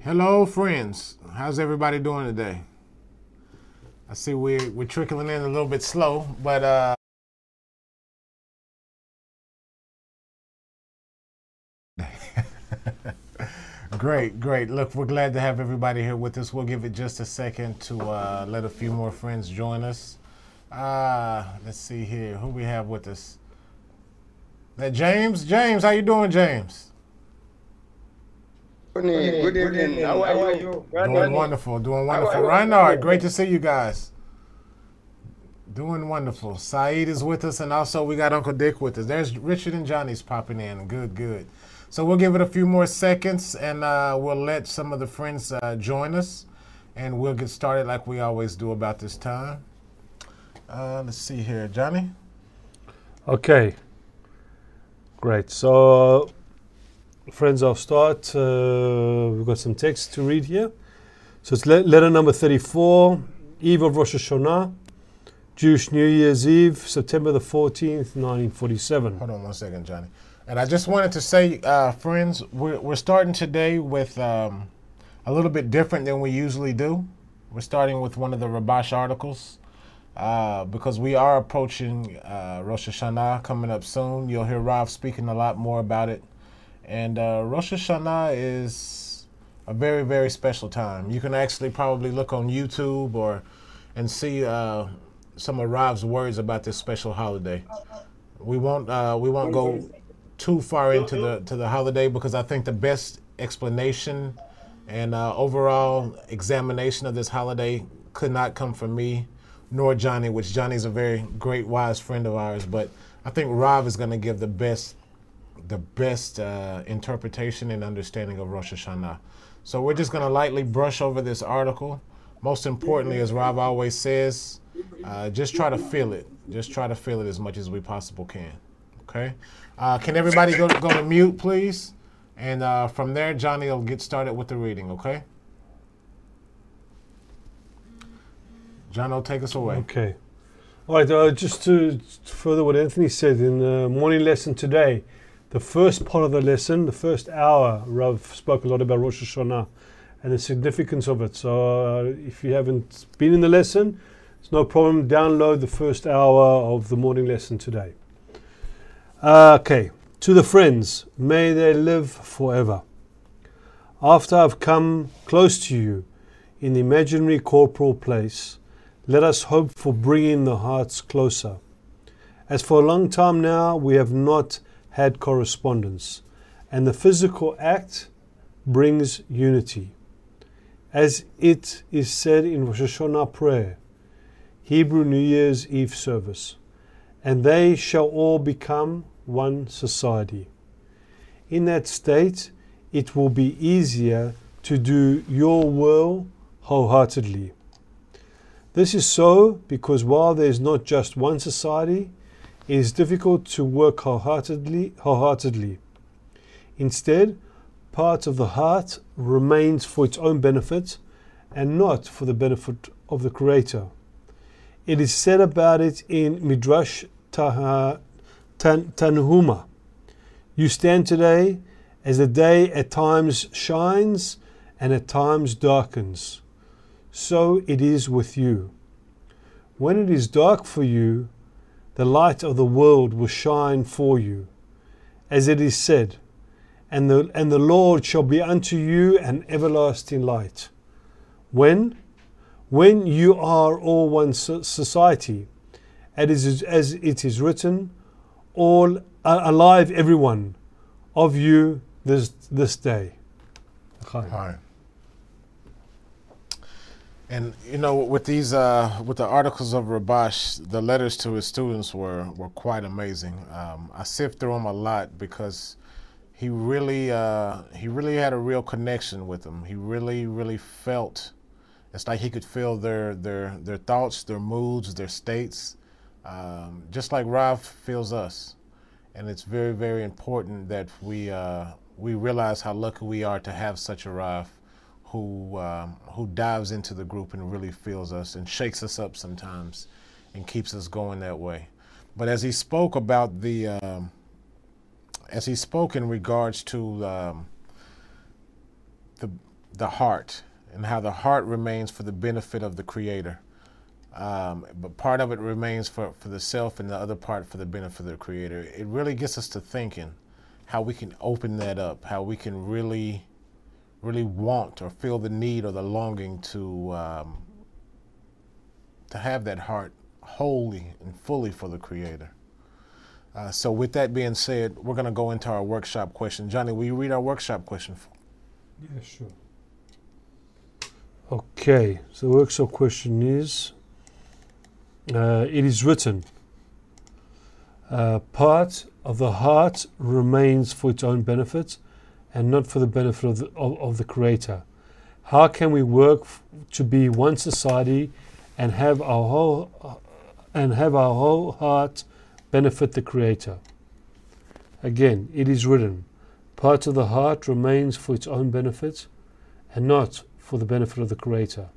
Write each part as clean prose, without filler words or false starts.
Hello, friends. How's everybody doing today? I see we're trickling in a little bit slow, but great. Look, we're glad to have everybody here with us. We'll give it just a second to let a few more friends join us. Let's see here. Who we have with us? That James. James, how you doing, James? Good evening. How are you? Doing wonderful. Doing wonderful. Reinhard, great to see you guys. Doing wonderful. Saeed is with us, and also we got Uncle Dick with us. There's Richard and Johnny's popping in. Good. So we'll give it a few more seconds, and we'll let some of the friends join us, and we'll get started like we always do about this time. Let's see here. Johnny? Okay, great. So, friends, I'll start. We've got some text to read here. So it's letter number 34, Eve of Rosh Hashanah, Jewish New Year's Eve, September the 14th, 1947. Hold on one second, Johnny. And I just wanted to say, friends, we're starting today with a little bit different than we usually do. We're starting with one of the Rabash articles because we are approaching Rosh Hashanah coming up soon. You'll hear Rav speaking a lot more about it. And Rosh Hashanah is a very, very special time. You can actually probably look on YouTube and see some of Rav's words about this special holiday. We won't go too far into the holiday because I think the best explanation and overall examination of this holiday could not come from me nor Johnny, which Johnny's a very great, wise friend of ours. But I think Rav is going to give the best interpretation and understanding of Rosh Hashanah. So we're just going to lightly brush over this article. Most importantly, as Rav always says, just try to feel it. Just try to feel it as much as we possibly can. Okay? Can everybody go to mute, please? And from there, Johnny will get started with the reading, okay? John will take us away. Okay. All right, just to further what Anthony said in the morning lesson today, the first part of the lesson, the first hour, Rav spoke a lot about Rosh Hashanah and the significance of it. So if you haven't been in the lesson, it's no problem. Download the first hour of the morning lesson today. Okay, to the friends, may they live forever. After I've come close to you in the imaginary corporal place, let us hope for bringing the hearts closer. As for a long time now, we have not had correspondence, and the physical act brings unity. As it is said in Rosh Hashanah prayer, Hebrew New Year's Eve service, and they shall all become one society. In that state, it will be easier to do your will wholeheartedly. This is so because while there is not just one society, it is difficult to work wholeheartedly. Instead, part of the heart remains for its own benefit and not for the benefit of the Creator. It is said about it in Midrash Tanhuma. You stand today as the day at times shines and at times darkens. So it is with you. When it is dark for you, the light of the world will shine for you. As it is said, and the Lord shall be unto you an everlasting light. When you are all one society, as it is written, all alive everyone of you this day. Hi. And with these with the articles of Rabash, the letters to his students were quite amazing. I sift through them a lot because he really had a real connection with them. He really felt it's like he could feel their thoughts, their moods, their states, just like Rav feels us. And it's very, very important that we realize how lucky we are to have such a Rav who dives into the group and really feels us and shakes us up sometimes and keeps us going that way. But as he spoke about as he spoke in regards to the heart and how the heart remains for the benefit of the Creator. But part of it remains for the self and the other part for the benefit of the Creator. It really gets us to thinking how we can open that up, how we can really want or feel the need or the longing to have that heart wholly and fully for the Creator. So with that being said, we're going to go into our workshop question. Johnny, will you read our workshop question? Yeah, sure. Okay, so the workshop question is, it is written, part of the heart remains for its own benefit and not for the benefit of the Creator. How can we work to be one society and have our whole heart benefit the Creator? Again, it is written, part of the heart remains for its own benefit and not for the benefit of the Creator.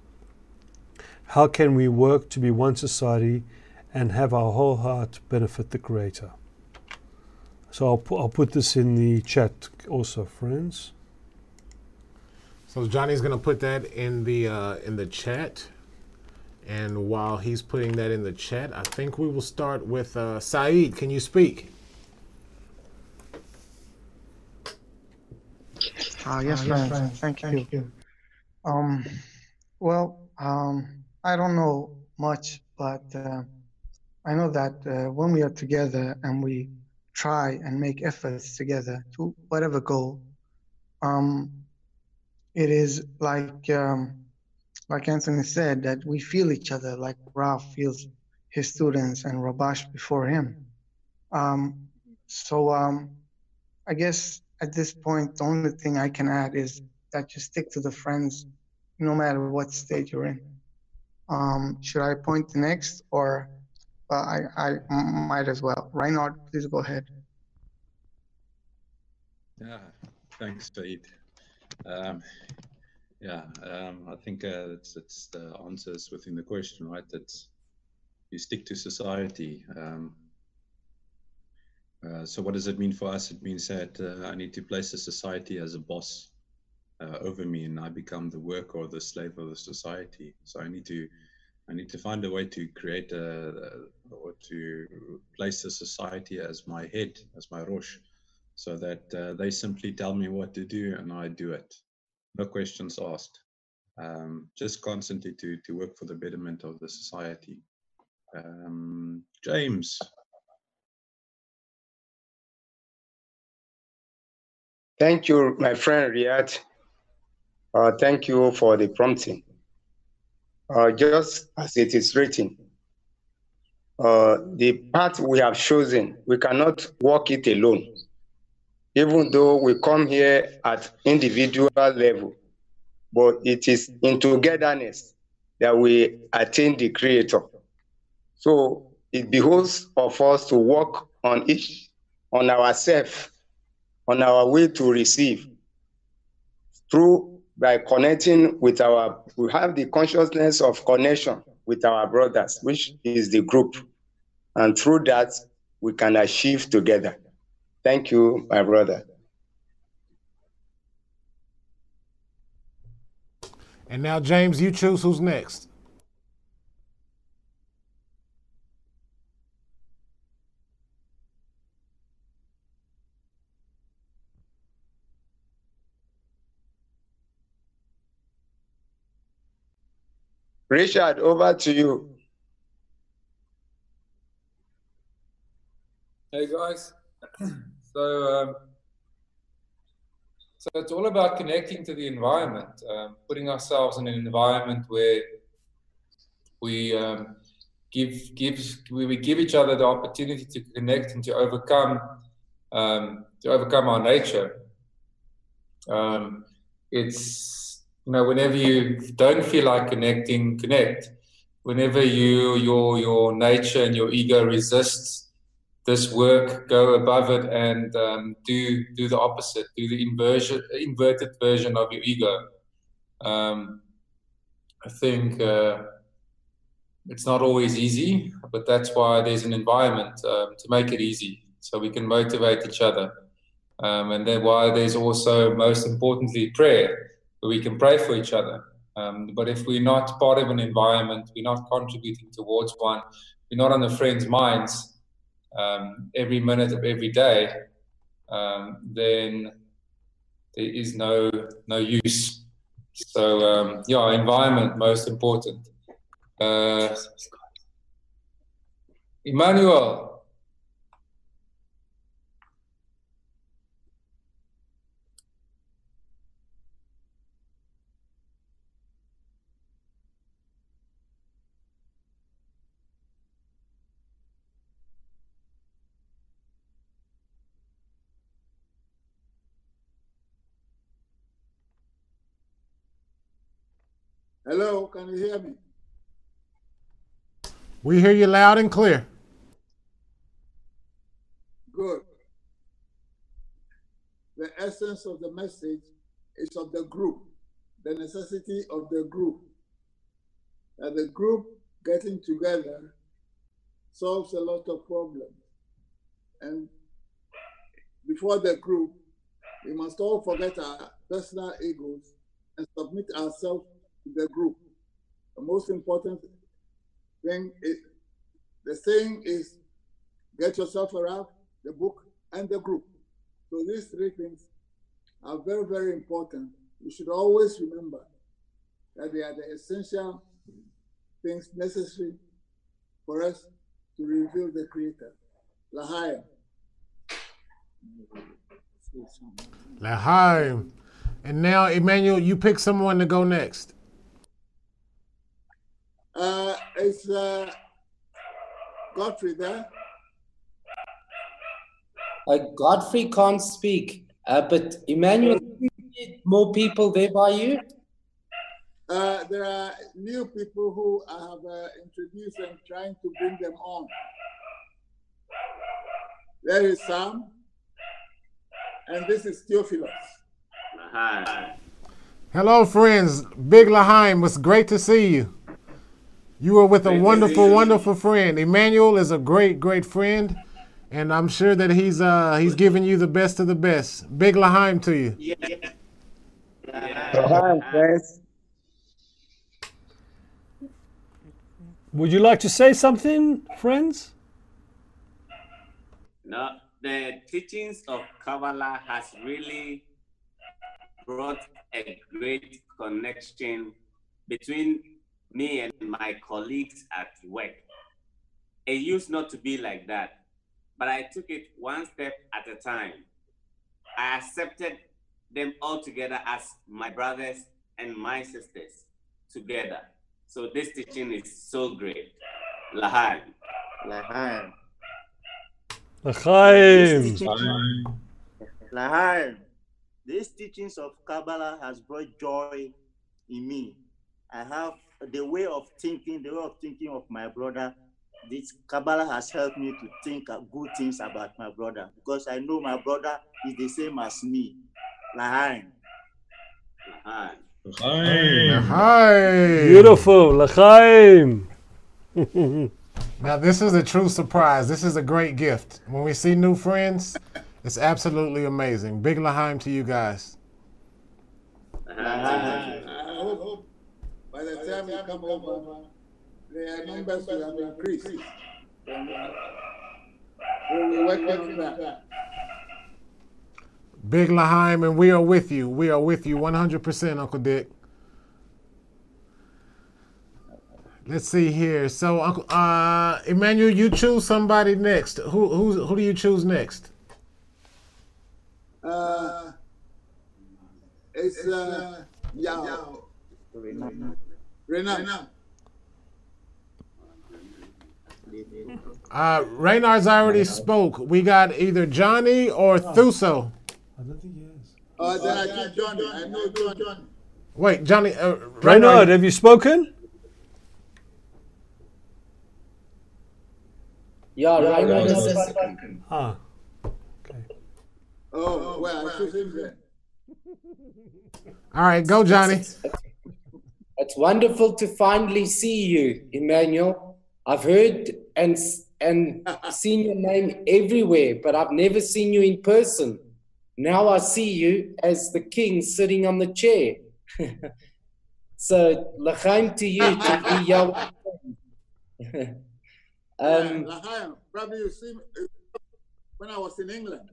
How can we work to be one society and have our whole heart benefit the Creator? So I'll put this in the chat also, friends. So Johnny's going to put that in the chat. And while he's putting that in the chat, I think we will start with Saeed. Can you speak? Yes, friends. Thank you. I don't know much, but I know that when we are together and we try and make efforts together to whatever goal, it is like Anthony said, that we feel each other, like Ralph feels his students and Rabash before him. I guess at this point, the only thing I can add is that you stick to the friends no matter what stage you're in. Should I point to next, or I might as well. Reinhard, please go ahead. Yeah, thanks, Saeed. I think it's the answers within the question, right? That you stick to society. So what does it mean for us? It means that I need to place the society as a boss over me, and I become the worker or the slave of the society. So I need to find a way to create or to place the society as my head, as my Rosh, so that they simply tell me what to do and I do it. No questions asked. Just constantly to work for the betterment of the society. James. Thank you, my friend Riyad. Thank you for the prompting. Just as it is written, the path we have chosen, we cannot walk it alone. Even though we come here at individual level, but it is in togetherness that we attain the Creator. So it behoves of us to work on ourselves, on our way to receive, by connecting with we have the consciousness of connection with our brothers, which is the group. And through that, we can achieve together. Thank you, my brother. And now, James, you choose who's next. Richard, over to you. Hey guys, so it's all about connecting to the environment, putting ourselves in an environment where we give each other the opportunity to connect and to overcome our nature. It's, whenever you don't feel like connecting, connect. Whenever your nature and your ego resists this work, go above it and do the opposite, do the inverted version of your ego. I think it's not always easy, but that's why there's an environment to make it easy, so we can motivate each other. And then why there's also, most importantly, prayer, where we can pray for each other. But if we're not part of an environment, we're not contributing towards one, we're not on the friends' minds every minute of every day, then there is no use. So yeah, environment most important. Emmanuel. Hello, can you hear me? We hear you loud and clear. Good. The essence of the message is of the group, the necessity of the group. That the group getting together solves a lot of problems. And before the group, we must all forget our personal egos and submit ourselves to the group. The most important thing is, the saying is, get yourself around the book and the group. So these three things are very, very important. We should always remember that they are the essential things necessary for us to reveal the Creator. L'chaim. L'chaim. And now, Emmanuel, you pick someone to go next. It's Godfrey there. Godfrey can't speak, but Emmanuel, more people there by you? There are new people who I have introduced and trying to bring them on. There is Sam, and this is Theophilus. Hello, friends. Big L'chaim, it's great to see you. You are with a wonderful, wonderful friend. Emmanuel is a great, great friend, and I'm sure that he's giving you the best of the best. Big L'chaim to you. L'chaim, friends. Would you like to say something, friends? No, the teachings of Kabbalah has really brought a great connection between me and my colleagues at work. It used not to be like that, but I took it one step at a time. I accepted them all together as my brothers and my sisters together. So this teaching is so great. L'chaim. L'chaim. L'chaim. L'chaim. These teachings of Kabbalah has brought joy in me. I have the way of thinking of my brother. This Kabbalah has helped me to think good things about my brother, because I know my brother is the same as me. L'chaim. L'chaim. L'chaim. Beautiful. L'chaim. Now, this is a true surprise. This is a great gift. When we see new friends, it's absolutely amazing. Big L'chaim to you guys. I hope by the time you come over, their numbers will have increased. We're working on that. Big L'chaim, and we are with you. We are with you 100%, Uncle Dick. Let's see here. So, Uncle Emmanuel, you choose somebody next. Who do you choose next? It's Yao. Renan. Reynard's already spoke. We got either Johnny or Thuso. I don't think he has. Then I keep Johnny. I know Johnny. Wait, Johnny. Reynard, have you spoken? Yeah, Reynard has spoken. Ah, okay. Oh, well, I choose him then. All right, go, Johnny. It's wonderful to finally see you, Emmanuel. I've heard and seen your name everywhere, but I've never seen you in person. Now I see you as the king sitting on the chair. So, l'chaim to you to be Yahweh. L'chaim, probably you see me when I was in England.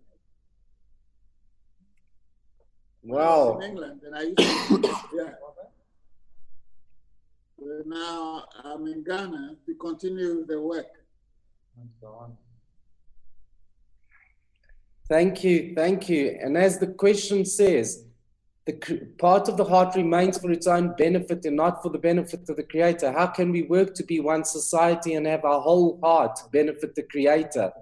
When I was in England, and I used to, yeah. Now I'm in Ghana to continue the work. Thank you, thank you. And as the question says, the part of the heart remains for its own benefit and not for the benefit of the Creator. How can we work to be one society and have our whole heart benefit the Creator?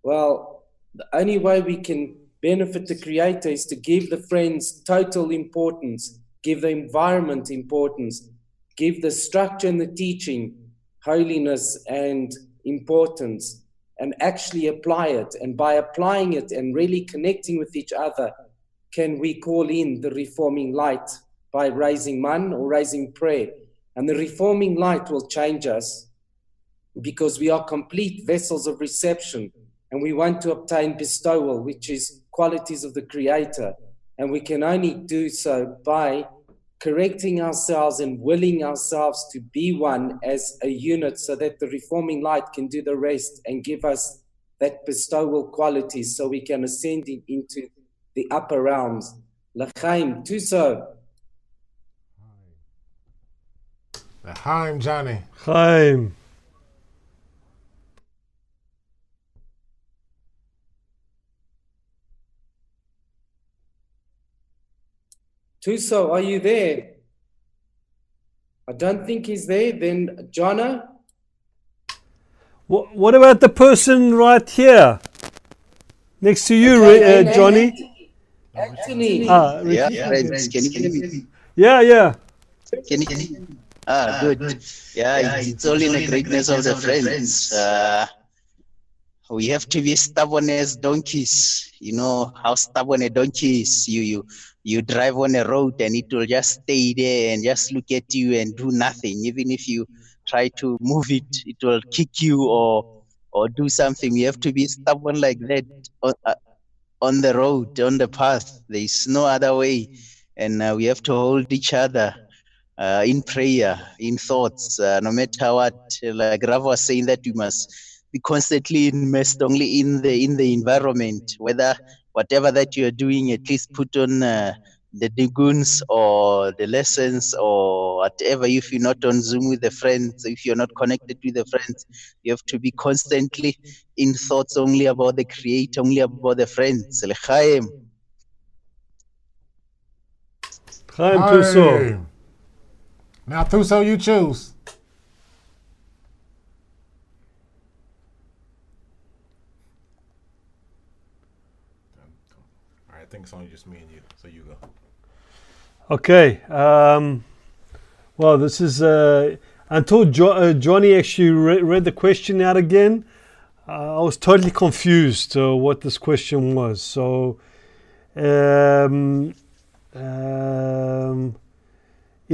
Well, the only way we can benefit the Creator is to give the friends total importance, give the environment importance, give the structure and the teaching holiness and importance, and actually apply it. And by applying it and really connecting with each other, can we call in the reforming light by raising man or raising prayer. And the reforming light will change us because we are complete vessels of reception, and we want to obtain bestowal, which is qualities of the Creator. And we can only do so by correcting ourselves and willing ourselves to be one as a unit, so that the reforming light can do the rest and give us that bestowal qualities so we can ascend into the upper realms. L'chaim, Tuso. L'chaim, Johnny. Chaim. Tuso, are you there? I don't think he's there. Then, Jono? What about the person right here? Next to you, Johnny? Anthony. Yeah, friends, can you hear me? Yeah. Can you hear me? Good. Yeah, it's all in the greatness of the friends. We have to be stubborn as donkeys. You know how stubborn a donkey is. You drive on a road and it will just stay there and just look at you and do nothing. Even if you try to move it, it will kick you or do something. We have to be stubborn like that on the road, on the path. There is no other way. And we have to hold each other in prayer, in thoughts, no matter what. Like Rav was saying, that we must be constantly immersed only in the environment, whatever that you're doing, at least put on the deguns or the lessons or whatever. If you're not on Zoom with the friends, if you're not connected with the friends, you have to be constantly in thoughts only about the Creator, only about the friends. L'chaim. Chaim, Tuso. Now, Tuso, you choose. All right, I think it's only just me and you, so you go. Okay. Well, this is until Johnny actually read the question out again. I was totally confused what this question was. So, it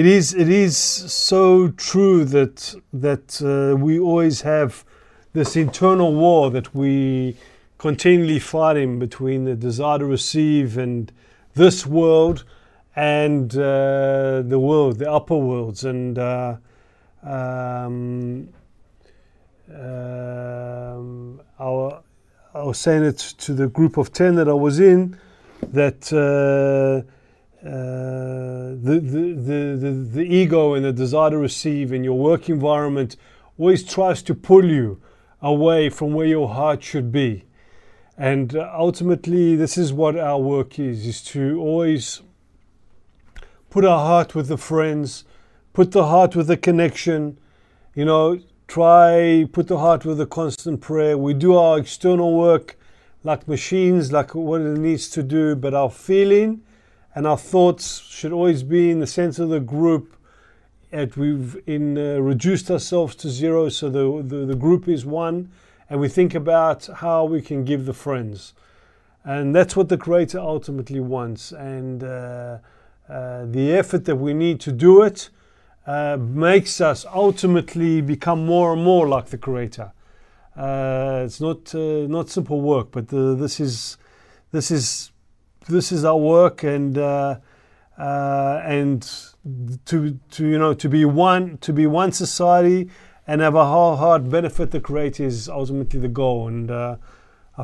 is so true that we always have this internal war that we continually fighting between the desire to receive and this world and the world, the upper worlds. And I was saying it to the group of 10 that I was in, that the ego and the desire to receive in your work environment always tries to pull you away from where your heart should be. And ultimately, this is what our work is to always put our heart with the friends, put the heart with the connection, put the heart with the constant prayer. We do our external work like machines, like what it needs to do, but our feeling and our thoughts should always be in the sense of the group. And we've reduced ourselves to zero, so the group is one, and we think about how we can give the friends. And that's what the Creator ultimately wants. And the effort that we need to do it makes us ultimately become more and more like the Creator. It's not simple work, but this is our work, and and to be one society and have a whole heart benefit the Creator is ultimately the goal. And I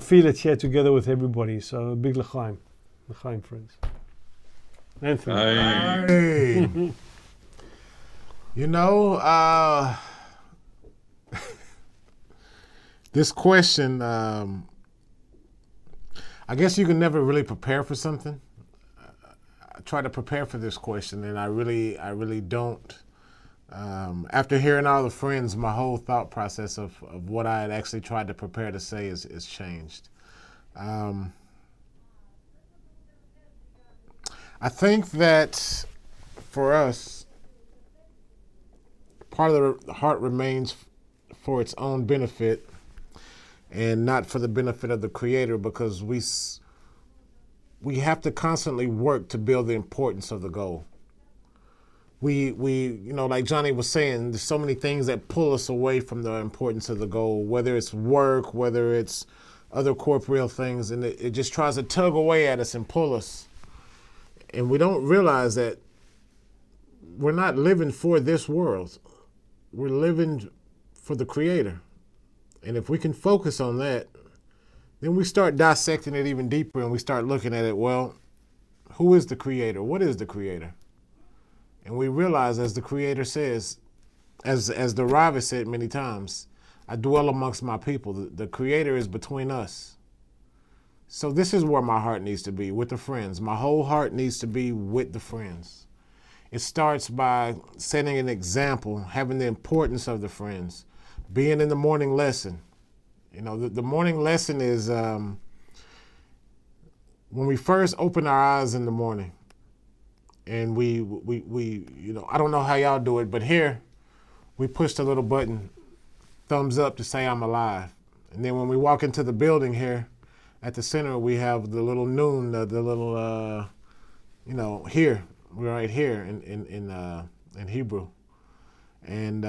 feel it here together with everybody. So big l'chaim, friends. Anthony. Hey. You know, this question, I guess you can never really prepare for something. I try to prepare for this question, and I really don't. After hearing all the friends, my whole thought process of what I had actually tried to prepare to say is changed. I think that for us, part of the heart remains for its own benefit and not for the benefit of the Creator, because we have to constantly work to build the importance of the goal. We like Johnny was saying, there's so many things that pull us away from the importance of the goal, whether it's work, whether it's other corporeal things, and it just tries to tug away at us and pull us. And we don't realize that we're not living for this world. We're living for the Creator. And if we can focus on that, then we start dissecting it even deeper and we start looking at it, well, who is the Creator? What is the Creator? And we realize, as the Creator says, as the Rav said many times, I dwell amongst my people. The Creator is between us. So this is where my heart needs to be, with the friends. My whole heart needs to be with the friends. It starts by setting an example, having the importance of the friends, being in the morning lesson. You know, the morning lesson is when we first open our eyes in the morning, and we I don't know how y'all do it, but here we push the little button, thumbs up, to say I'm alive. And then when we walk into the building here, at the center, we have the little noon, the little, here. We're right here in Hebrew. And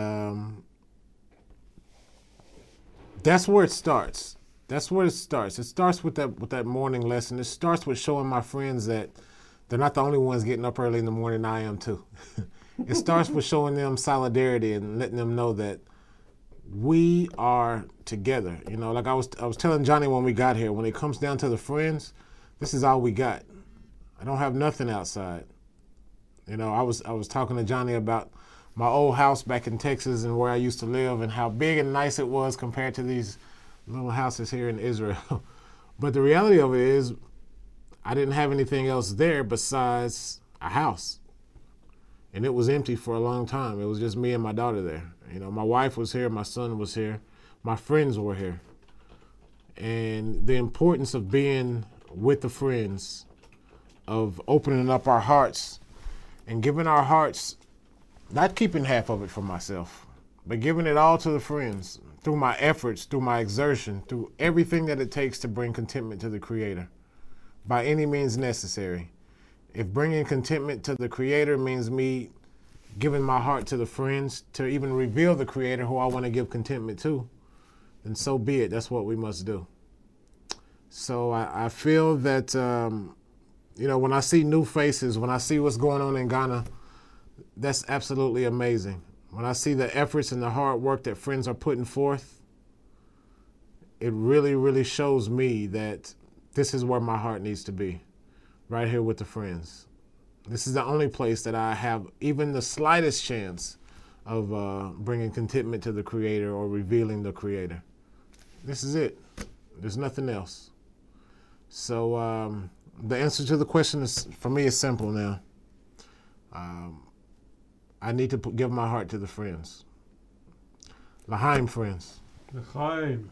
that's where it starts. That's where it starts. It starts with that morning lesson. It starts with showing my friends that they're not the only ones getting up early in the morning. I am too. It starts with showing them solidarity and letting them know that we are together. You know, like I was telling Johnny when we got here, when it comes down to the friends, this is all we got. I don't have nothing outside. You know, I was talking to Johnny about my old house back in Texas and where I used to live and how big and nice it was compared to these little houses here in Israel. But the reality of it is, I didn't have anything else there besides a house. And it was empty for a long time. It was just me and my daughter there. You know, my wife was here, my son was here, my friends were here. And the importance of being with the friends, of opening up our hearts and giving our hearts, not keeping half of it for myself, but giving it all to the friends through my efforts, through my exertion, through everything that it takes to bring contentment to the Creator, by any means necessary. If bringing contentment to the Creator means me giving my heart to the friends to even reveal the Creator who I want to give contentment to, then so be it. That's what we must do. So I feel that, when I see new faces, when I see what's going on in Ghana, that's absolutely amazing. When I see the efforts and the hard work that friends are putting forth, it really, really shows me that this is where my heart needs to be, right here with the friends. This is the only place that I have even the slightest chance of bringing contentment to the Creator or revealing the Creator. This is it. There's nothing else. So the answer to the question is, for me, is simple now. I need to give my heart to the friends. L'chaim, friends. L'chaim.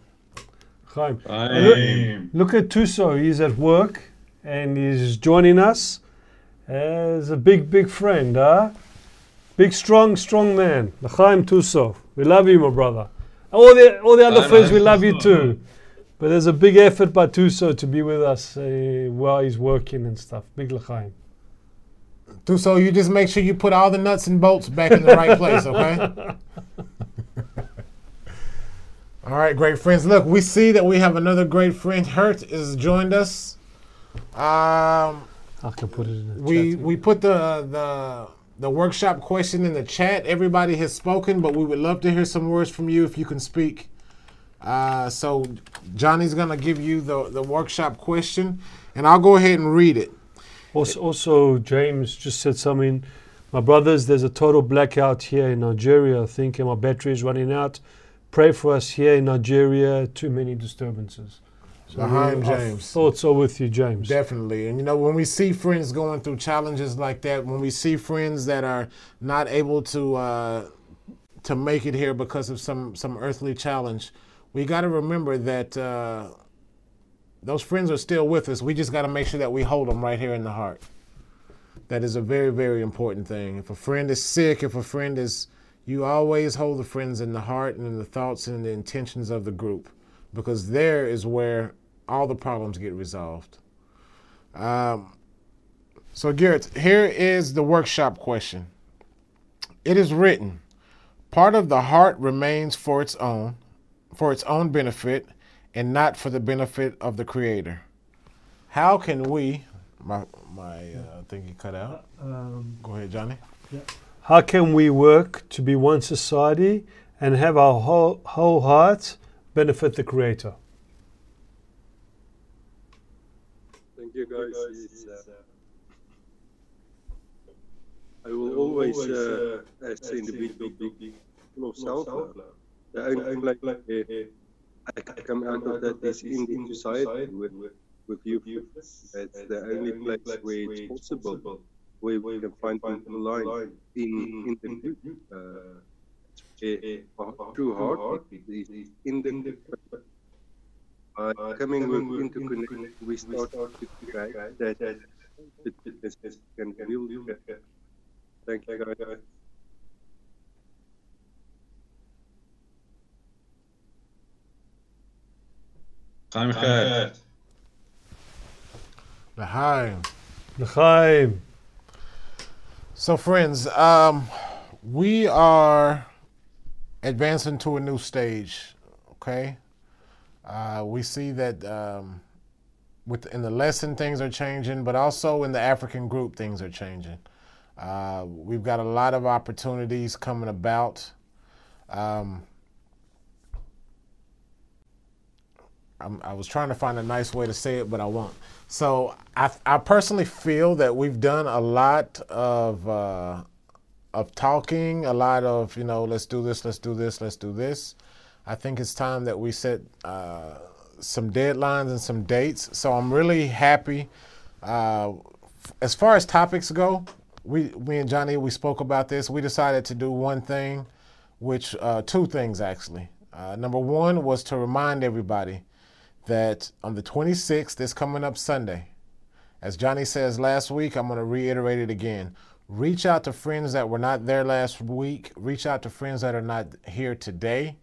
L'chaim. Look at Tuso. He's at work and he's joining us as a big friend, huh? Big, strong man. L'chaim Tuso. We love you, my brother. All the other friends, we love you too. But there's a big effort by Tuso to be with us while he's working and stuff. Big l'chaim. Tuso, you just make sure you put all the nuts and bolts back in the right place, okay? All right, great friends. Look, we see that we have another great friend. Hurt has joined us. Hi, I can put it in the chat. We put the workshop question in the chat. Everybody has spoken, but we would love to hear some words from you if you can speak. So Johnny's gonna give you the workshop question, and I'll go ahead and read it. Also, James just said something. My brothers, there's a total blackout here in Nigeria, I think, and my battery is running out. Pray for us here in Nigeria. Too many disturbances. So James. Thoughts are with you, James. Definitely. And when we see friends going through challenges like that, when we see friends that are not able to make it here because of some earthly challenge, we got to remember that those friends are still with us. We just got to make sure that we hold them right here in the heart. That is a very, very important thing. If a friend is sick, you always hold the friends in the heart and in the thoughts and the intentions of the group, because there is where all the problems get resolved. So Garrett, here is the workshop question. It is written, part of the heart remains for its own benefit and not for the benefit of the Creator. How can we, my thingy cut out. Go ahead, Johnny. Yeah. How can we work to be one society and have our whole heart benefit the Creator? Thank you, guys. I will always say individual full of self-love. The only place I can come out of that is in society with you. It's the only place where it's possible, where we can find the line in the group. True heart is in the group. Coming into connection, we start to create that can build. Thank you, guys. L'chaim. So friends, we are advancing to a new stage, okay? We see that in the lesson things are changing, but also in the African group things are changing. We've got a lot of opportunities coming about. I was trying to find a nice way to say it, but I won't. So I personally feel that we've done a lot of talking, a lot of, let's do this, let's do this, let's do this. I think it's time that we set some deadlines and some dates. So I'm really happy. As far as topics go, me and Johnny, we spoke about this. We decided to do one thing, two things actually. Number one was to remind everybody that on the 26th, this coming up Sunday, as Johnny says last week, I'm going to reiterate it again. Reach out to friends that were not there last week. Reach out to friends that are not here today.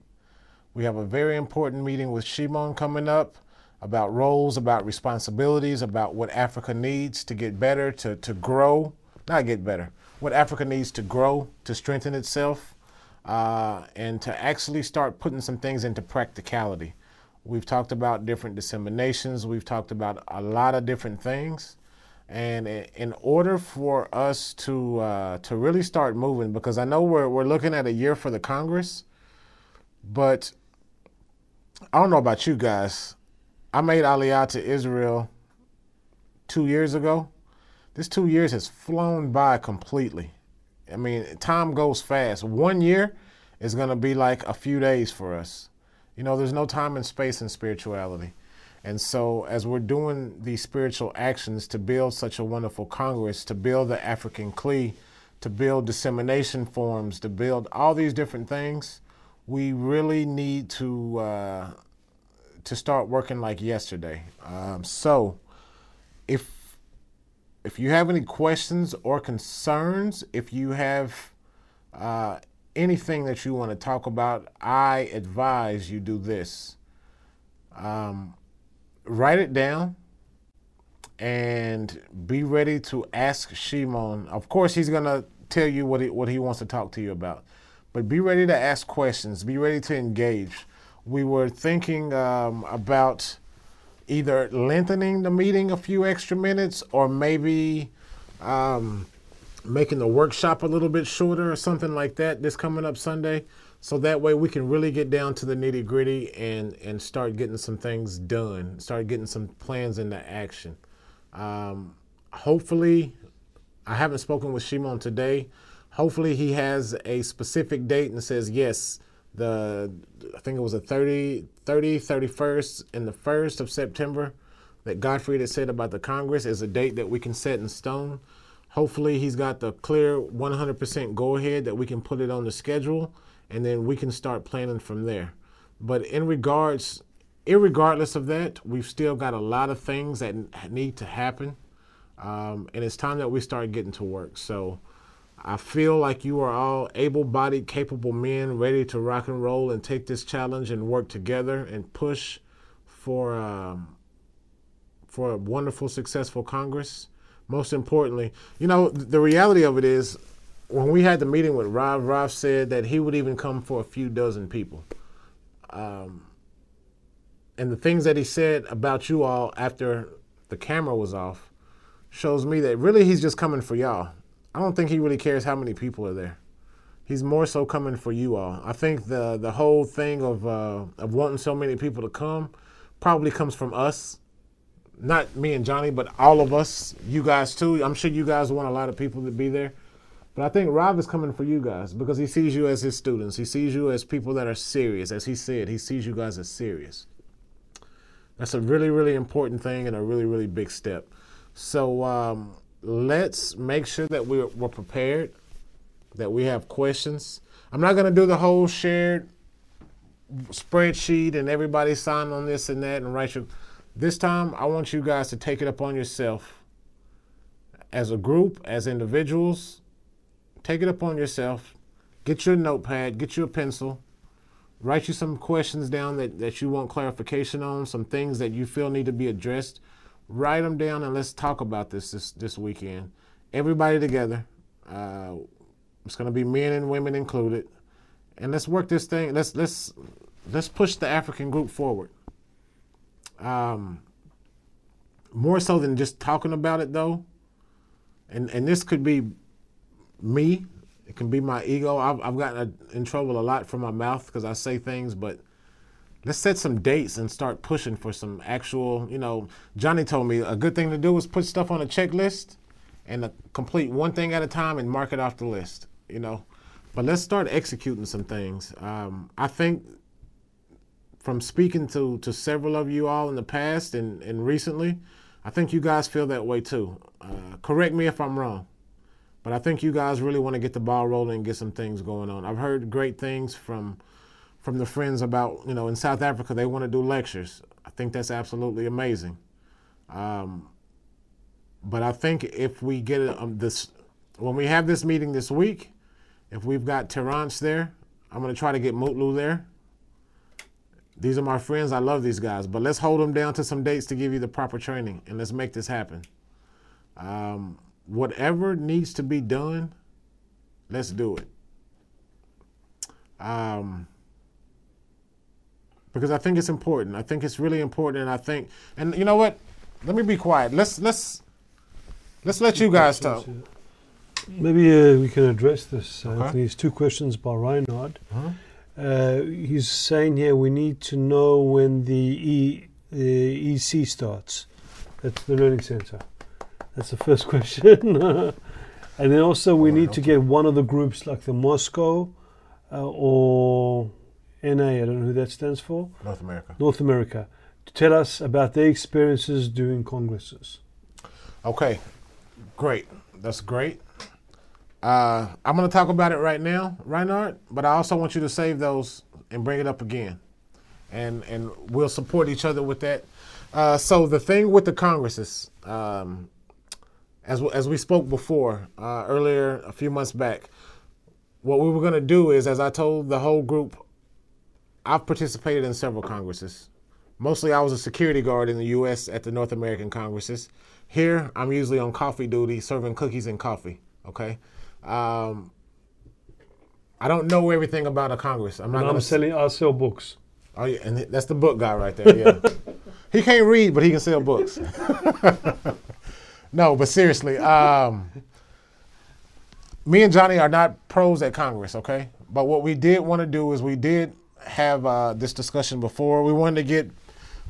We have a very important meeting with Shimon coming up about roles, about responsibilities, about what Africa needs to get better, to grow, not get better, what Africa needs to grow, to strengthen itself, and to actually start putting some things into practicality. We've talked about different disseminations. We've talked about a lot of different things. And in order for us to really start moving, because I know we're looking at a year for the Congress, but I don't know about you guys. I made Aliyah to Israel 2 years ago. This 2 years has flown by completely. I mean, time goes fast. 1 year is going to be like a few days for us. There's no time and space in spirituality. And so as we're doing these spiritual actions to build such a wonderful Congress, to build the African CLE, to build dissemination forums, to build all these different things, we really need to start working like yesterday. So if you have any questions or concerns, if you have anything that you want to talk about, I advise you do this. Write it down and be ready to ask Shimon. Of course, he's going to tell you what he wants to talk to you about. But be ready to ask questions. Be ready to engage. We were thinking about either lengthening the meeting a few extra minutes or maybe making the workshop a little bit shorter or something like that this coming up Sunday. So that way we can really get down to the nitty gritty and start getting some things done, start getting some plans into action. Hopefully, I haven't spoken with Shimon today. Hopefully he has a specific date and says, yes, I think it was the 30, 31st, and the 1st of September that Godfrey had said about the Congress is a date that we can set in stone. Hopefully he's got the clear 100% go ahead that we can put it on the schedule, and then we can start planning from there. But irregardless of that, we've still got a lot of things that need to happen. And it's time that we start getting to work. So I feel like you are all able-bodied, capable men ready to rock and roll and take this challenge and work together and push for a wonderful, successful Congress. Most importantly, the reality of it is when we had the meeting with Rav said that he would even come for a few dozen people. And the things that he said about you all after the camera was off shows me that really he's just coming for y'all. I don't think he really cares how many people are there. He's more so coming for you all. I think the whole thing of wanting so many people to come probably comes from us. Not me and Johnny, but all of us, you guys too. I'm sure you guys want a lot of people to be there. But I think Rob is coming for you guys because he sees you as his students. He sees you as people that are serious. As he said, he sees you guys as serious. That's a really, really important thing and a really, really big step. So let's make sure that we're prepared, that we have questions. I'm not going to do the whole shared spreadsheet and everybody sign on this and that and write your... This time, I want you guys to take it upon yourself as a group, as individuals. Take it upon yourself. Get your notepad, get you a pencil. Write you some questions down that you want clarification on, some things that you feel need to be addressed. Write them down and let's talk about this weekend. Everybody together. It's going to be men and women included. And let's work this thing. Let's push the African group forward. More so than just talking about it though, and this could be me, it can be my ego. I've gotten in trouble a lot from my mouth because I say things, but let's set some dates and start pushing for some actual, Johnny told me a good thing to do is put stuff on a checklist and complete one thing at a time and mark it off the list, but let's start executing some things. I think from speaking to several of you all in the past and recently, I think you guys feel that way too. Correct me if I'm wrong, but I think you guys really want to get the ball rolling and get some things going on. I've heard great things from the friends about, in South Africa, they want to do lectures. I think that's absolutely amazing. But I think if we get when we have this meeting this week, if we've got Terrence there, I'm going to try to get Mutlu there. These are my friends. I love these guys. But let's hold them down to some dates to give you the proper training, and let's make this happen. Whatever needs to be done, let's do it. Because I think it's important. I think it's really important, and you know what? Let me be quiet. Let's let you guys talk. Maybe we can address this. Okay. These two questions by Reinhard. Uh-huh. He's saying here we need to know when the EC starts. That's the Learning Center. That's the first question. And then also we need to get one of the groups like the Moscow or NA, I don't know who that stands for. North America. To tell us about their experiences doing congresses. Okay, great. That's great. I'm going to talk about it right now, Reinhard, but I also want you to save those and bring it up again. And we'll support each other with that. So the thing with the congresses, as we spoke before, earlier, a few months back, what we were going to do is, as I told the whole group, I've participated in several congresses. Mostly I was a security guard in the U.S. at the North American congresses. Here, I'm usually on coffee duty, serving cookies and coffee, okay? I don't know everything about a Congress. I sell books. Oh yeah, and that's the book guy right there. Yeah. He can't read, but he can sell books. No, but seriously, me and Johnny are not pros at Congress, okay? But what we did want to do is we did have this discussion before. We wanted to get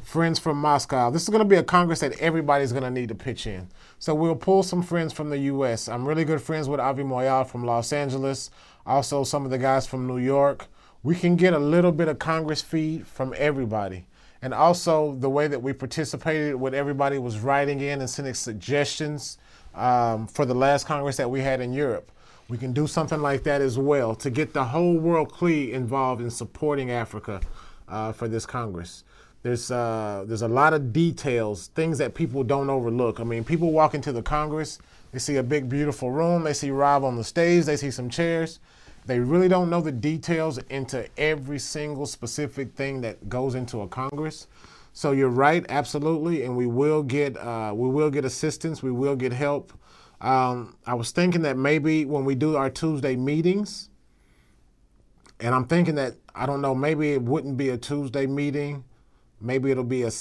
friends from Moscow. This is going to be a Congress that everybody's going to need to pitch in. So we'll pull some friends from the U.S. I'm really good friends with Moyal from Los Angeles, also some of the guys from New York. We can get a little bit of Congress feed from everybody. And also the way that we participated with everybody was writing in and sending suggestions for the last Congress that we had in Europe. We can do something like that as well to get the whole world clearly involved in supporting Africa for this Congress. There's a lot of details, things that people don't overlook. I mean, people walk into the Congress, they see a big, beautiful room, they see Rob on the stage, they see some chairs. They really don't know the details into every single specific thing that goes into a Congress. So you're right, absolutely, and we will get assistance, we will get help. I was thinking that maybe when we do our Tuesday meetings, and I'm thinking that, I don't know, maybe it wouldn't be a Tuesday meeting. Maybe it'll be the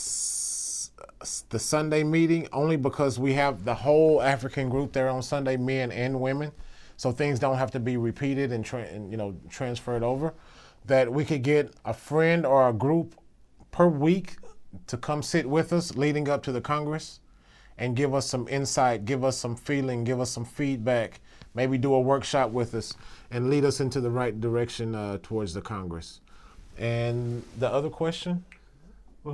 Sunday meeting, only because we have the whole African group there on Sunday, men and women. So things don't have to be repeated and transferred over. That we could get a friend or a group per week to come sit with us leading up to the Congress and give us some insight, give us some feeling, give us some feedback, maybe do a workshop with us and lead us into the right direction towards the Congress. And the other question? We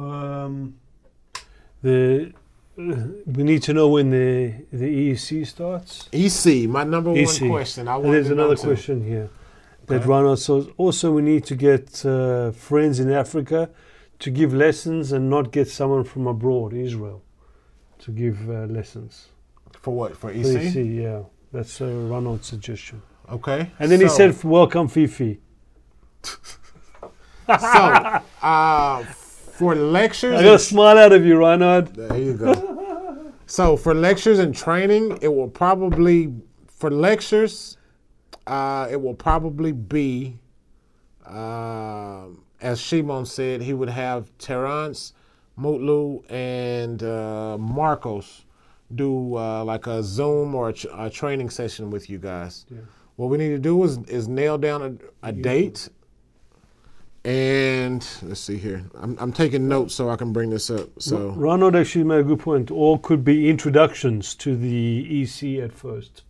need to know when the EEC starts. EC, my number one question. There's another question here that Ronald says. Also, we need to get friends in Africa to give lessons and not get someone from abroad, Israel, to give lessons. For what? For EC? For EC, yeah. That's Ronald's suggestion. Okay. And then he said, welcome, Fifi. So, for lectures, I got a smile out of you, Reinhard. There you go. So for lectures and training, it will probably be, as Shimon said, he would have Terrence, Mutlu, and Marcos do like a Zoom or a training session with you guys. Yeah. What we need to do is nail down a date. And let's see here. I'm taking notes so I can bring this up. So Ronald actually made a good point. All could be introductions to the EC at first.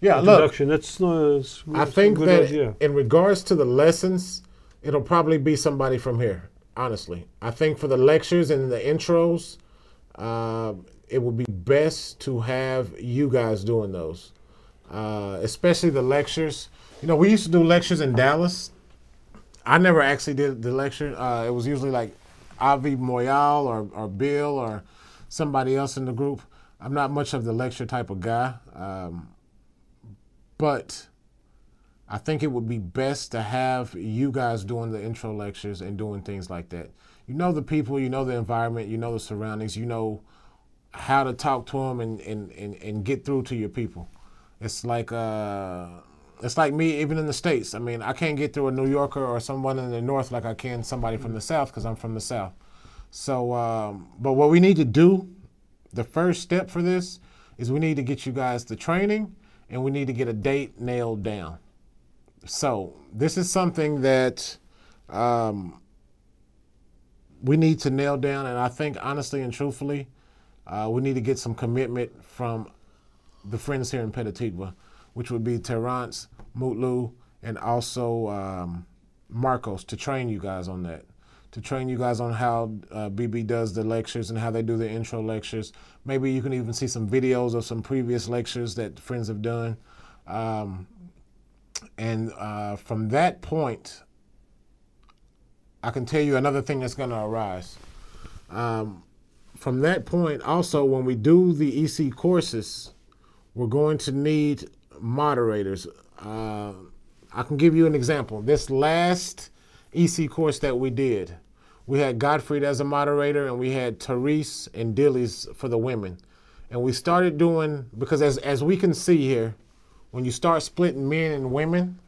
Yeah, introduction. That's not. I think that idea. In regards to the lessons, it'll probably be somebody from here. Honestly, I think for the lectures and the intros, it would be best to have you guys doing those, especially the lectures. You know, we used to do lectures in Dallas. I never actually did the lecture. It was usually like Avi Moyal or Bill or somebody else in the group. I'm not much of the lecture type of guy. But I think it would be best to have you guys doing the intro lectures and doing things like that. You know the people, you know the environment, you know the surroundings, you know how to talk to them and get through to your people. It's like me, even in the States. I mean, I can't get through a New Yorker or someone in the North like I can somebody from the South because I'm from the South. So, but what we need to do, the first step for this, is we need to get you guys the training and we need to get a date nailed down. So this is something that we need to nail down, and I think honestly and truthfully, we need to get some commitment from the friends here in Petitagua, which would be Terrence, Mutlu, and also Marcos, to train you guys on that. To train you guys on how BB does the lectures and how they do the intro lectures. Maybe you can even see some videos of some previous lectures that friends have done. And from that point, I can tell you another thing that's going to arise. From that point, also, when we do the EC courses, we're going to need moderators. I can give you an example. This last EC course that we did, we had Gottfried as a moderator and we had Therese and Dilly's for the women. And we started doing, because as we can see here, when you start splitting men and women,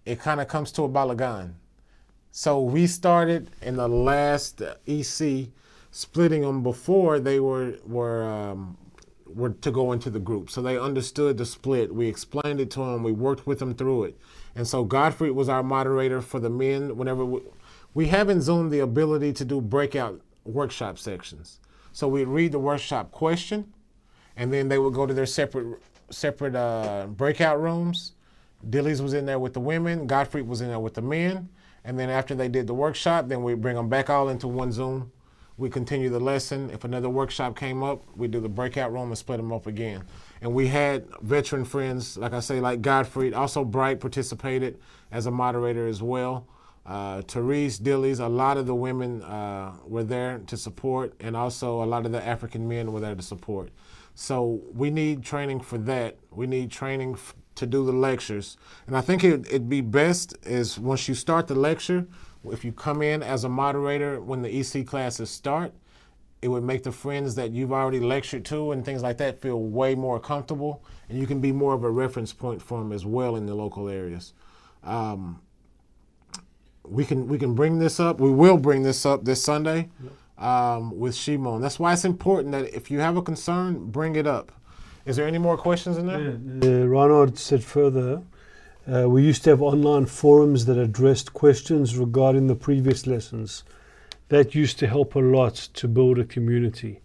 it kind of comes to a balagan. So we started in the last EC splitting them before they were to go into the group. So they understood the split. We explained it to them. We worked with them through it. And so Godfrey was our moderator for the men. Whenever we have in Zoom the ability to do breakout workshop sections. So we'd read the workshop question, and then they would go to their separate breakout rooms. Dilly's was in there with the women. Godfrey was in there with the men. And then after they did the workshop, then we bring them back all into one Zoom. We continue the lesson. If another workshop came up, we do the breakout room and split them up again. And we had veteran friends, like I say, like Godfrey. Also, Bright participated as a moderator as well. Therese, Dilly's, a lot of the women were there to support, and also a lot of the African men were there to support. So we need training for that. We need training to do the lectures. And I think it'd be best is once you start the lecture, if you come in as a moderator when the EC classes start, it would make the friends that you've already lectured to and things like that feel way more comfortable, and you can be more of a reference point for them as well in the local areas. We can bring this up. We will bring this up this Sunday with Shimon. That's why it's important that if you have a concern, bring it up. Is there any more questions in there? Reinhard said further, we used to have online forums that addressed questions regarding the previous lessons. That used to help a lot to build a community.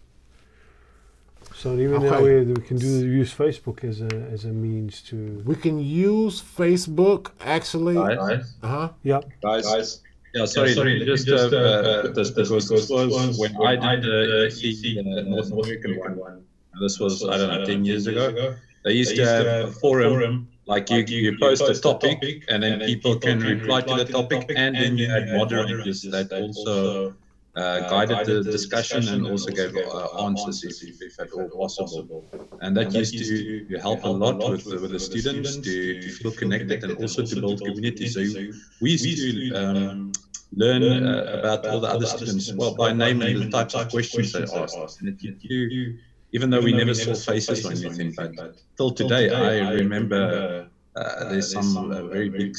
So even now we can use Facebook as a means to. We can use Facebook actually. Yeah. Guys. Yeah, sorry, just put this because this was when I did the North American one. This was, I don't know, 10 years ago. They used to have a forum, like you post a topic and then people can reply to the topic, and then you had moderators that also guided the discussion and also gave answers if at all possible. And that used to help a lot with the students to feel connected and also to build community. So we used to learn about all the other students, well, by naming the types of questions they asked. And even though we never saw faces or anything, but till today, I remember there's some very big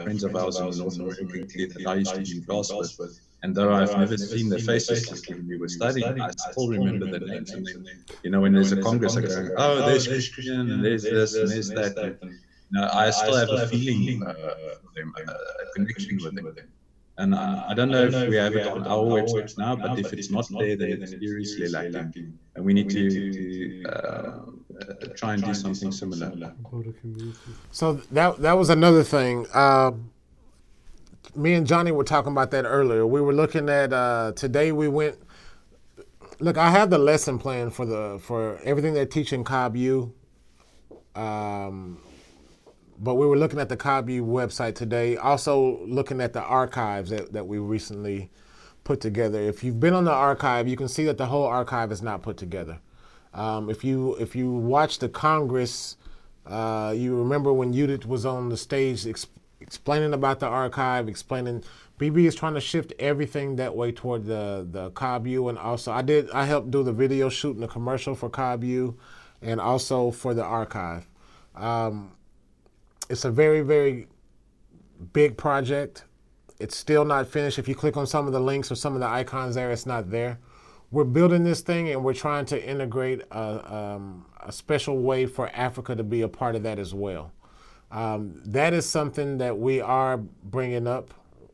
friends of ours in North America that I used to be in class with. And though I've never seen their faces when we were studying, I still remember their names. And then, you know, when there's a congress, I go, oh, there's Christian, and there's this, and there's that. And, you know, I still have a feeling for them, a connection with them. And I don't know if we have it on our website now, but if it's not there, then it's seriously lacking. And we need to try and do something similar. So that was another thing. Me and Johnny were talking about that earlier. We were looking at today. We went. Look, I have the lesson plan for everything they teach in CobbU. But we were looking at the CobbU website today. Also looking at the archives that we recently put together. If you've been on the archive, you can see that the whole archive is not put together. If you watch the Congress, you remember when Judith was on the stage explaining about the archive, BB is trying to shift everything that way toward the CobbU, and also I helped do the video shoot and the commercial for CobbU, and also for the archive. It's a very, very big project. It's still not finished. If you click on some of the links or some of the icons there, it's not there. We're building this thing, and we're trying to integrate a special way for Africa to be a part of that as well. That is something that we are bringing up.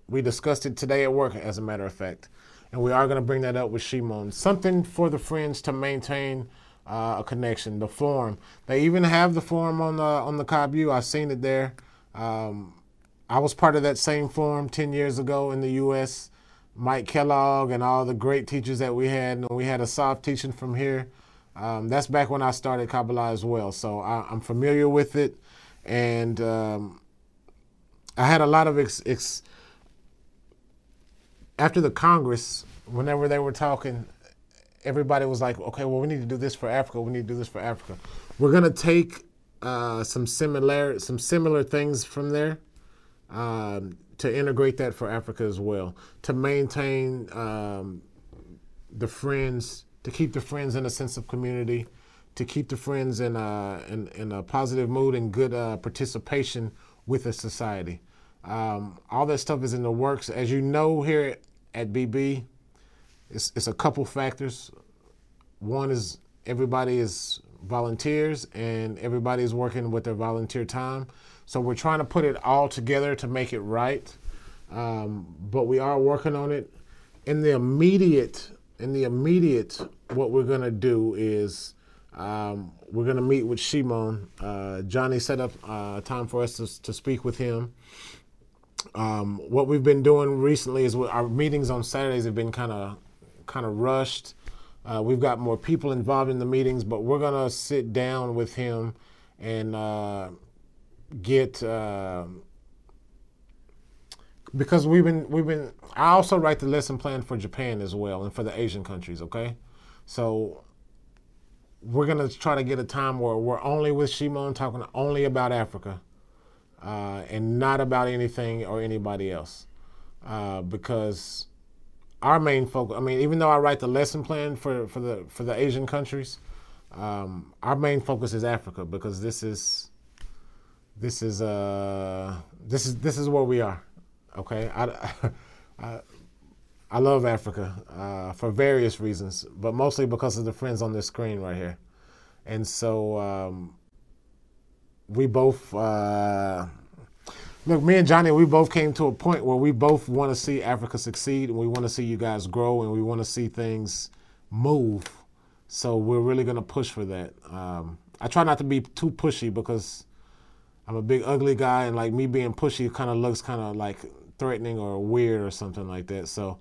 We discussed it today at work, as a matter of fact, and we are going to bring that up with Shimon. Something for the friends to maintain a connection. The forum. They even have the forum on the CobbU. I've seen it there. I was part of that same forum 10 years ago in the U.S. Mike Kellogg and all the great teachers that we had. And we had a soft teaching from here. That's back when I started Kabbalah as well. So I'm familiar with it. And I had a lot of after the Congress, whenever they were talking, everybody was like, okay, well, we need to do this for Africa. We need to do this for Africa. We're going to take some similar things from there to integrate that for Africa as well, to maintain the friends, to keep the friends in a sense of community, to keep the friends in a positive mood and good participation with the society. All that stuff is in the works. As you know, here at BB, it's a couple factors. One is everybody is volunteers and everybody is working with their volunteer time. So we're trying to put it all together to make it right. But we are working on it. In the immediate, what we're going to do is we're going to meet with Shimon. Johnny set up time for us to speak with him. What we've been doing recently is our meetings on Saturdays have been kind of rushed. We've got more people involved in the meetings, but we're going to sit down with him and get because we've been. I also write the lesson plan for Japan as well and for the Asian countries. Okay, so we're gonna try to get a time where we're only with Shimon talking only about Africa, and not about anything or anybody else, because our main focus. I mean, even though I write the lesson plan for the Asian countries, our main focus is Africa because this is where we are. Okay, I love Africa for various reasons, but mostly because of the friends on this screen right here. And so we both, look, me and Johnny, we both came to a point where we both want to see Africa succeed and we want to see you guys grow and we want to see things move. So we're really going to push for that. I try not to be too pushy because I'm a big ugly guy and like me being pushy kind of looks kind of like threatening or weird or something like that. So,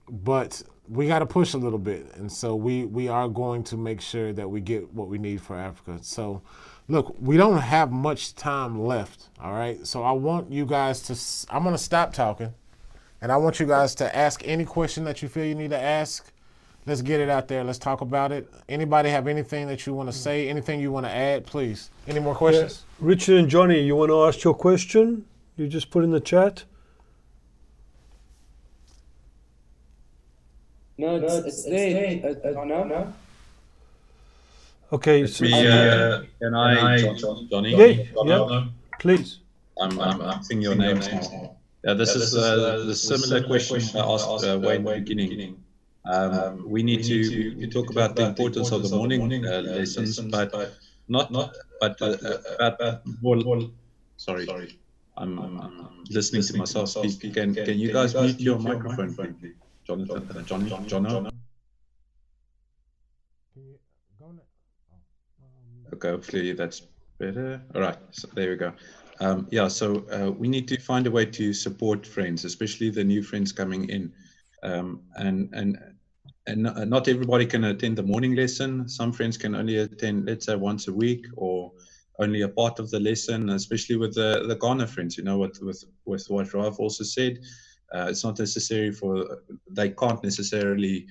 but we got to push a little bit. And so we are going to make sure that we get what we need for Africa. So look, we don't have much time left. All right. So I want you guys I'm going to stop talking and I want you guys to ask any question that you feel you need to ask. Let's get it out there. Let's talk about it. Anybody have anything that you want to say? Anything you want to add, please? Any more questions? Yeah. Richard and Johnny, you want to ask your question? You just put in the chat. No, it's there. No. Okay. So, can I, Johnny? Yeah, please. I'm seeing your names now. Yeah, this is the similar question I asked Wayne in the beginning. We need to talk about the importance of the morning lessons, but more. Sorry, I'm listening to myself speak. Can you guys mute your microphone, please, Johnny? Okay, hopefully that's better. All right, so there we go. So we need to find a way to support friends, especially the new friends coming in, and not everybody can attend the morning lesson. Some friends can only attend, let's say, once a week or only a part of the lesson, especially with the Ghana friends. You know, with what Rav also said, it's not necessary they can't necessarily,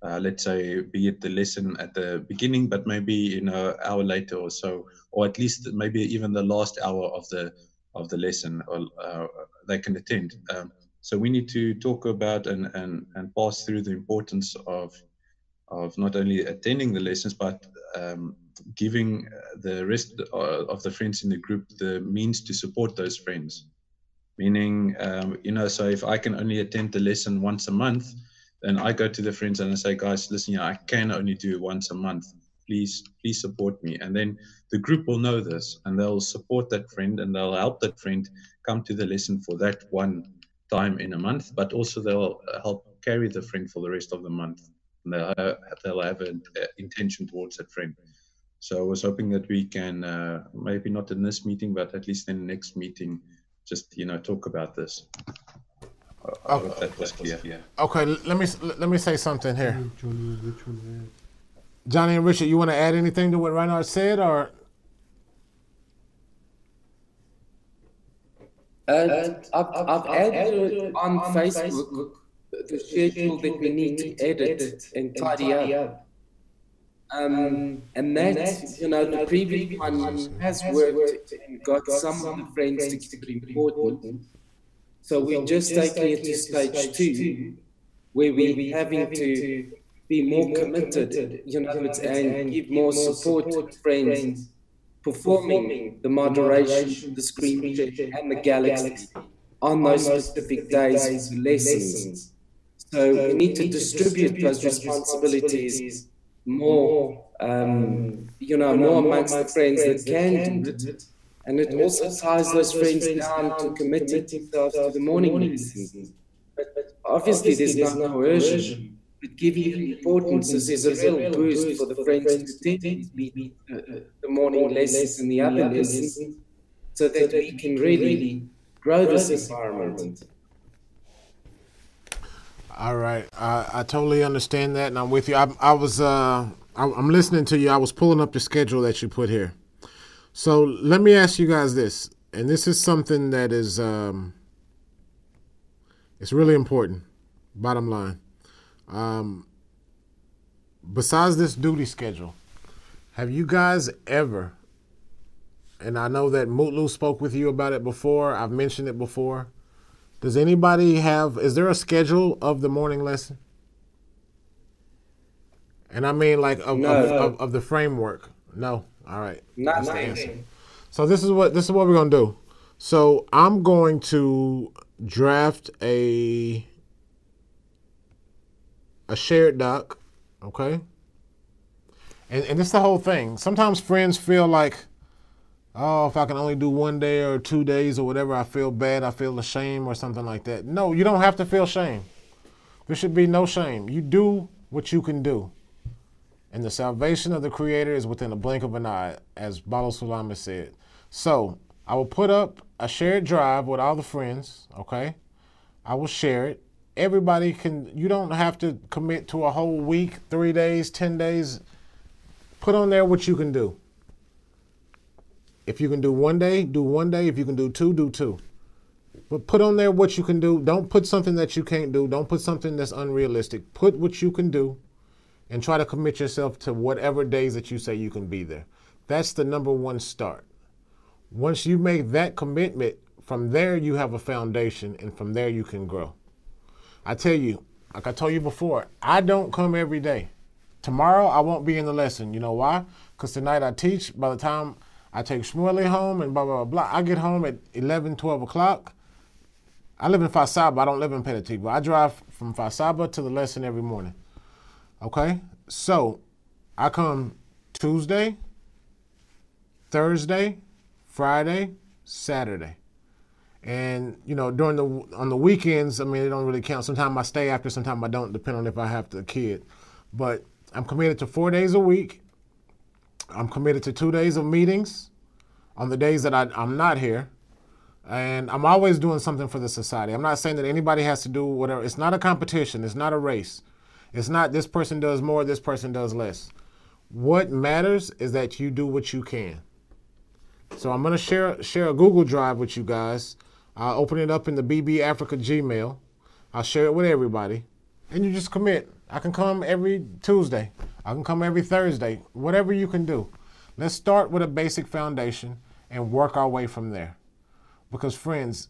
let's say, be at the lesson at the beginning, but maybe an hour later or so, or at least maybe even the last hour of the lesson, or they can attend. So we need to talk about and pass through the importance of not only attending the lessons, but giving the rest of the friends in the group the means to support those friends. Meaning, so if I can only attend the lesson once a month, then I go to the friends and I say, guys, listen, I can only do it once a month. Please support me. And then the group will know this and they'll support that friend and they'll help that friend come to the lesson for that one time in a month, but also they'll help carry the friend for the rest of the month. And they'll have an intention towards that friend. So I was hoping that we can, maybe not in this meeting, but at least in the next meeting, just, talk about this. I hope that was clear. Okay, let me say something here. Johnny and Richard, you want to add anything to what Reinhard said, or? I've added on Facebook the schedule that we need to edit and tidy up. And that, the previous one has worked and got some of the friends to keep it important. So we're just taking it to stage 2, where we're having to be more committed, and give more support to friends performing the moderation, the screen check, and the galaxy on those specific days for the lessons. So we need to distribute those responsibilities more, more amongst the friends that can do it. And it also ties those friends down to committing themselves to the morning lessons. But obviously there's no coercion, but giving it importance. This is a real boost for the friends to attend the morning lessons and the other lessons, so that we can really grow this environment. All right, I totally understand that, and I'm with you. I'm listening to you. I was pulling up the schedule that you put here. So let me ask you guys this, and this is something that is it's really important. Bottom line, besides this duty schedule, have you guys ever? And I know that Mutlu spoke with you about it before. I've mentioned it before. Does anybody is there a schedule of the morning lesson? And I mean like of the framework. No. All right. That's the answer. So this is what we're gonna do. So I'm going to draft a shared doc, okay? And this is the whole thing. Sometimes friends feel like, oh, if I can only do 1 day or 2 days or whatever, I feel bad, I feel ashamed or something like that. No, you don't have to feel shame. There should be no shame. You do what you can do. And the salvation of the Creator is within a blink of an eye, as Balo Sulama said. So I will put up a shared drive with all the friends, okay? I will share it. Everybody you don't have to commit to a whole week, 3 days, 10 days. Put on there what you can do. If you can do 1 day, do 1 day. If you can do 2, do 2. But put on there what you can do. Don't put something that you can't do. Don't put something that's unrealistic. Put what you can do and try to commit yourself to whatever days that you say you can be there. That's the number one start. Once you make that commitment, from there you have a foundation, and from there you can grow. I tell you, like I told you before, I don't come every day. Tomorrow I won't be in the lesson. You know why? Because tonight I teach. By the time I take Shmuley home and blah, blah, blah, I get home at 11, 12 o'clock. I live in Fasaba. I don't live in Petah Tikva. I drive from Fasaba to the lesson every morning. Okay? So I come Tuesday, Thursday, Friday, Saturday. And, on the weekends, I mean, it don't really count. Sometimes I stay after, sometimes I don't, depending on if I have the kid. But I'm committed to 4 days a week. I'm committed to 2 days of meetings on the days that I'm not here. And I'm always doing something for the society. I'm not saying that anybody has to do whatever. It's not a competition. It's not a race. It's not this person does more, this person does less. What matters is that you do what you can. So I'm going to share a Google Drive with you guys. I'll open it up in the BB Africa Gmail. I'll share it with everybody. And you just commit. I can come every Tuesday. I can come every Thursday. Whatever you can do. Let's start with a basic foundation and work our way from there. Because friends,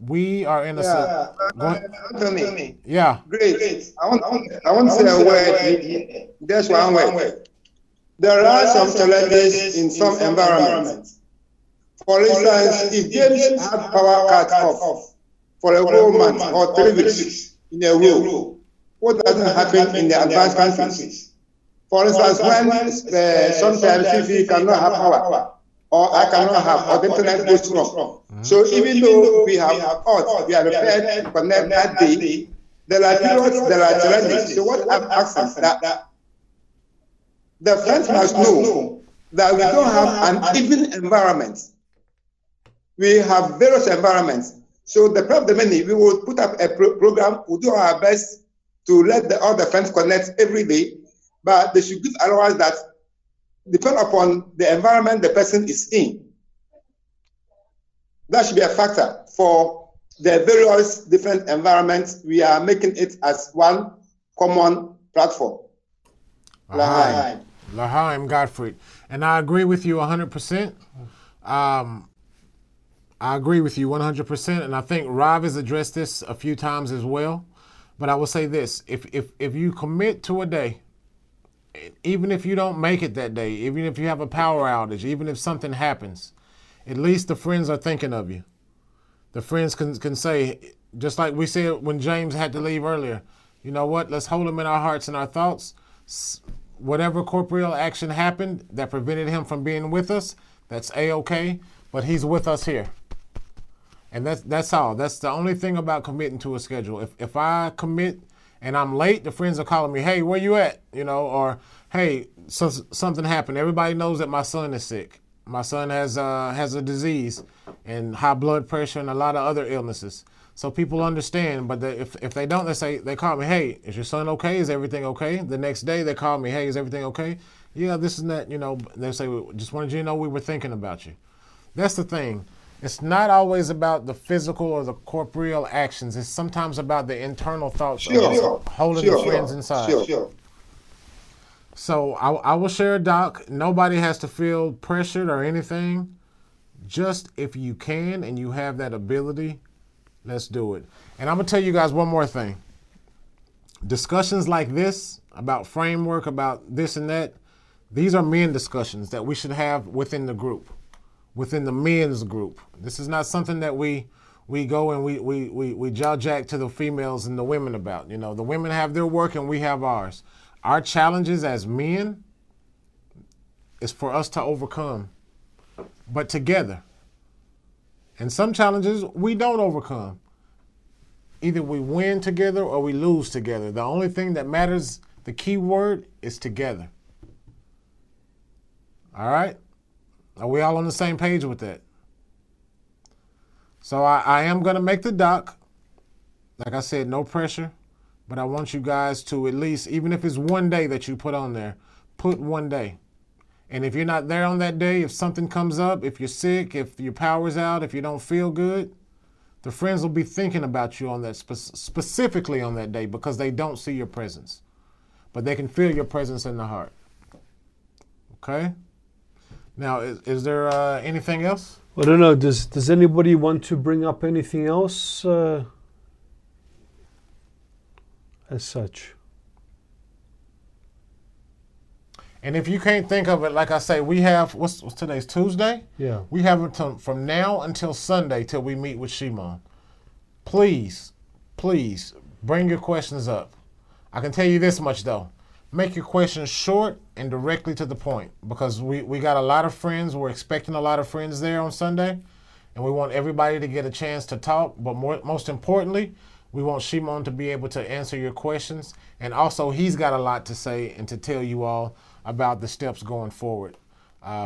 we are in a... Anthony. Yeah. Great. I want to say a word. Just one word. There are some challenges in some environments. For instance, if James had power cut off for a whole month or 3 weeks in a row, what doesn't happen in the advanced countries? For instance, when sometimes Fifi cannot have power, or I cannot have, or the internet goes wrong. So even though we have we are prepared to connect that day, there are periods, there are challenges. So what I'm asking is that the friends must know that we don't have an even environment. We have various environments. So the problem is we will put up a program, we'll do our best to let all the friends connect every day, but they should give allowance that depend upon the environment the person is in. That should be a factor for the various different environments. We are making it as one common platform. Lahaim Gottfried. And I agree with you 100%. I agree with you 100%. And I think Rav has addressed this a few times as well. But I will say this, if you commit to a day, even if you don't make it that day, even if you have a power outage, even if something happens, at least the friends are thinking of you. The friends can say, just like we said when James had to leave earlier, you know what, let's hold him in our hearts and our thoughts. Whatever corporeal action happened that prevented him from being with us, that's A-okay, but he's with us here. And that's all. That's the only thing about committing to a schedule. If I commit and I'm late, the friends are calling me, hey, where you at? You know, or hey, something happened. Everybody knows that my son is sick. My son has a disease and high blood pressure and a lot of other illnesses. So people understand, but if they don't, they call me, hey, is your son okay? Is everything okay? The next day they call me, hey, is everything okay? Yeah, this and that, you know, they say, just wanted you to know we were thinking about you. That's the thing. It's not always about the physical or the corporeal actions. It's sometimes about the internal thoughts of holding the friends inside. So I will share a doc. Nobody has to feel pressured or anything. Just if you can and you have that ability, let's do it. And I'm going to tell you guys one more thing. Discussions like this, about framework, about this and that, these are men discussions that we should have within the group. Within the men's group. This is not something that we go and we jaw jack to the females and the women about. You know, the women have their work and we have ours. Our challenges as men is for us to overcome, but together. And some challenges we don't overcome. Either we win together or we lose together. The only thing that matters, the key word, is together. All right? Are we all on the same page with that? So I am going to make the doc. Like I said, no pressure. But I want you guys to at least, even if it's one day that you put on there, put one day. And if you're not there on that day, if something comes up, if you're sick, if your power's out, if you don't feel good, the friends will be thinking about you on that, specifically on that day, because they don't see your presence. But they can feel your presence in the heart. Okay? Now, is there anything else? I don't know. Does anybody want to bring up anything else as such? And if you can't think of it, like I say, we have, what's today's Tuesday? Yeah. We have it from now until Sunday till we meet with Shimon. Please, please bring your questions up. I can tell you this much though. Make your questions short and directly to the point, because we got a lot of friends. We're expecting a lot of friends there on Sunday, and we want everybody to get a chance to talk. But most importantly, we want Shimon to be able to answer your questions. And also, he's got a lot to say and to tell you all about the steps going forward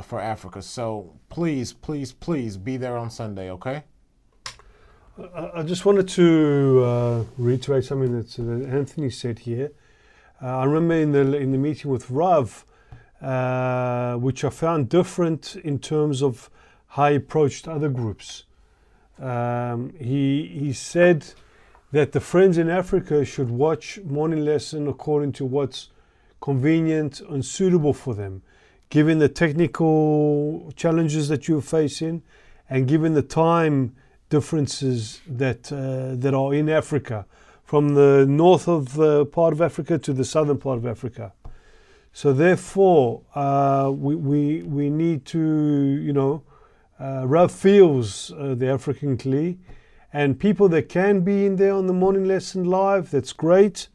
for Africa. So please, please, please be there on Sunday, okay? I just wanted to reiterate something that Anthony said here. I remember in the meeting with Rav, which I found different in terms of how he approached other groups. He said that the friends in Africa should watch morning lesson according to what's convenient and suitable for them, given the technical challenges that you're facing, and given the time differences that are in Africa, from the north of the part of Africa to the southern part of Africa. So therefore, we need to, Rav feels the African Kli, and people that can be in there on the morning lesson live, that's great.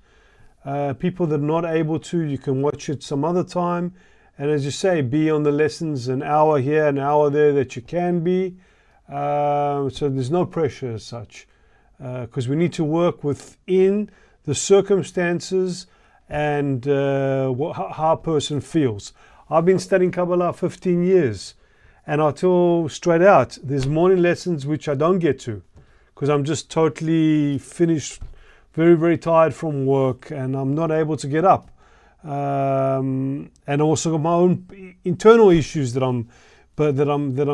People that are not able to, you can watch it some other time. And as you say, be on the lessons an hour here, an hour there that you can be. So there's no pressure as such. Because we need to work within the circumstances and how a person feels. I've been studying Kabbalah 15 years, and I'll tell straight out, there's morning lessons which I don't get to, because I'm just totally finished, very, very tired from work, and I'm not able to get up. And also got my own internal issues that I'm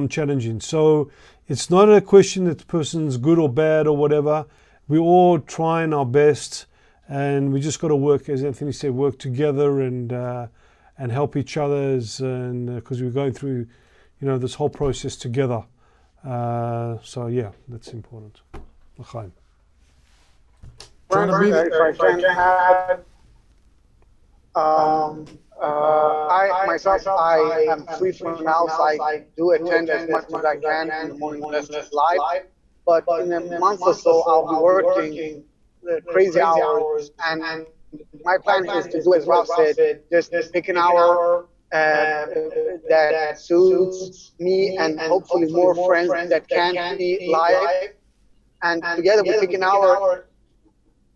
challenging. So it's not a question that the person's good or bad or whatever. We're all trying our best, and we just got to work, as Anthony said, work together and help each other, and because we're going through, this whole process together. So yeah, that's important. If I can add, I myself, I am free for now, so I do attend as much as I can in the morning lessons live. But in a month or so, I'll be working crazy hours, and my plan is to do as Ralph said, just pick an hour that suits me and hopefully more friends that can't be live, and together we pick an hour.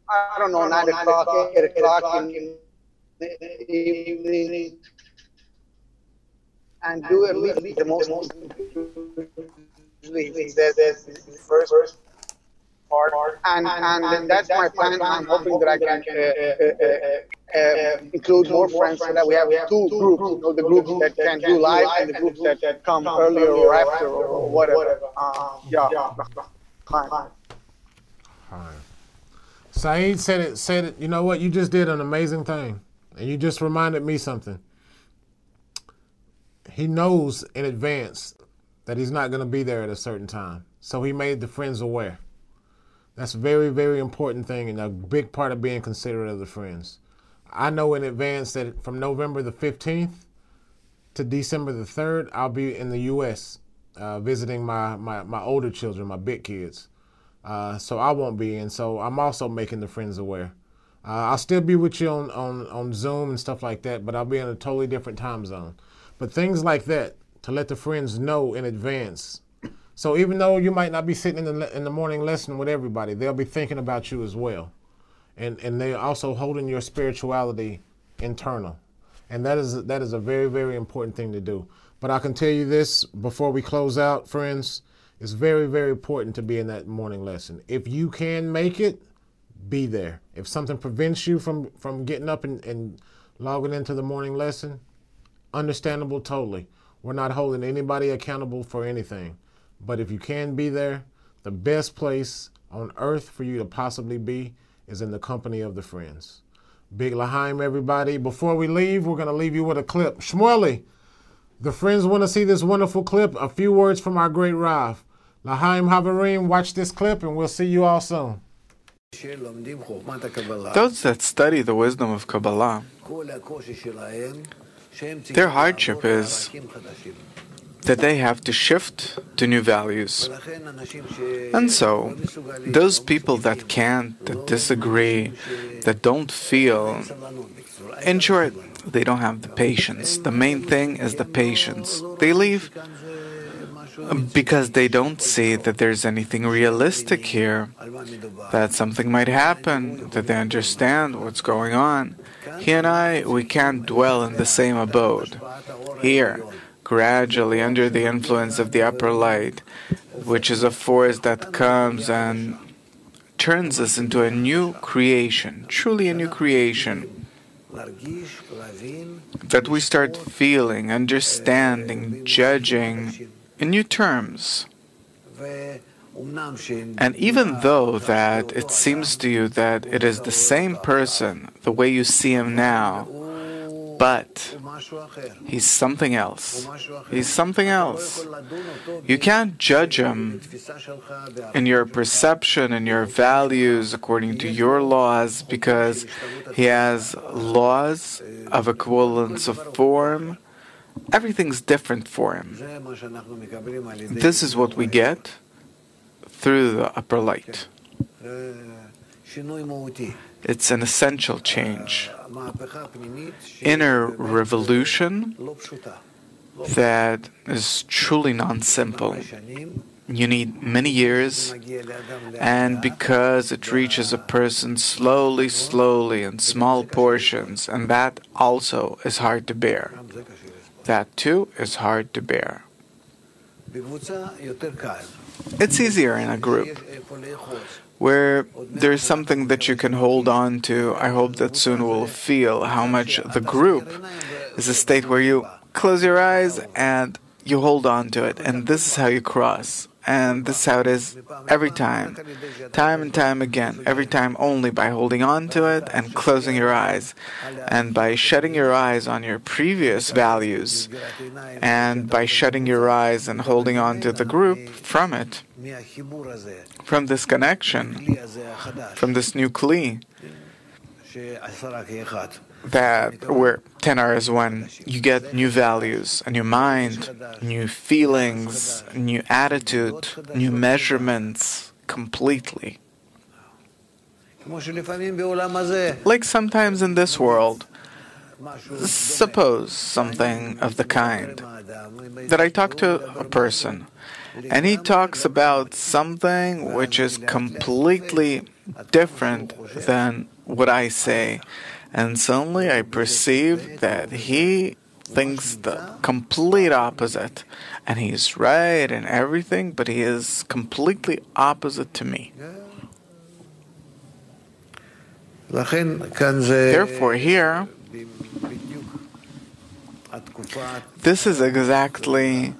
I don't know, 9 o'clock, 8 o'clock in the evening, and do at least the most. Usually he says the first part, and that's my plan. I'm hoping that I can include more friends so that we have two groups. You know, the groups that can do live and the groups that come earlier or after or whatever. Yeah. Hi. Saeed said it. You know what? You just did an amazing thing, and you just reminded me something. He knows in advance that he's not going to be there at a certain time, so he made the friends aware. That's a very, very important thing and a big part of being considerate of the friends. I know in advance that from November the 15th to December the 3rd, I'll be in the U.S. Visiting my older children, my big kids. So I won't be in. So I'm also making the friends aware. I'll still be with you on Zoom and stuff like that, but I'll be in a totally different time zone. But things like that, to let the friends know in advance. So even though you might not be sitting in the morning lesson with everybody, they'll be thinking about you as well. And they're also holding your spirituality internal. And that is a very, very important thing to do. But I can tell you this before we close out, friends, it's very, very important to be in that morning lesson. If you can make it, be there. If something prevents you from getting up and logging into the morning lesson, understandable totally. We're not holding anybody accountable for anything. But if you can be there, the best place on earth for you to possibly be is in the company of the friends. Big L'chaim, everybody. Before we leave, we're going to leave you with a clip. Shmueli, the friends want to see this wonderful clip. A few words from our great Rav. L'chaim Havarim, watch this clip, and we'll see you all soon. Those that study the wisdom of Kabbalah, their hardship is that they have to shift to new values. And so, those people that can't, that disagree, that don't feel, in short, they don't have the patience. The main thing is the patience. They leave because they don't see that there's anything realistic here, that something might happen, that they understand what's going on. He and I, we can't dwell in the same abode. Here, gradually under the influence of the upper light, which is a force that comes and turns us into a new creation, truly a new creation, that we start feeling, understanding, judging in new terms. And even though that it seems to you that it is the same person, the way you see him now, but he's something else. He's something else. You can't judge him in your perception and your values according to your laws, because he has laws of equivalence of form. Everything's different for him. This is what we get through the upper light. It's an essential change. Inner revolution that is truly non-simple. You need many years, and because it reaches a person slowly, slowly, in small portions, and that also is hard to bear. That too is hard to bear. It's easier in a group, where there's something that you can hold on to. I hope that soon we'll feel how much the group is a state where you close your eyes and you hold on to it, and this is how you cross. And this is how it is every time and time again, every time only by holding on to it and closing your eyes, and by shutting your eyes on your previous values, and by shutting your eyes and holding on to the group from it, from this connection, from this new Kli, that where tenor is when you get new values, a new mind, new feelings, new attitude, new measurements completely. Like sometimes in this world, suppose something of the kind, that I talk to a person, and he talks about something which is completely different than what I say, and suddenly I perceive that he thinks the complete opposite, and he's right in everything, but he is completely opposite to me. Therefore, here, this is exactly,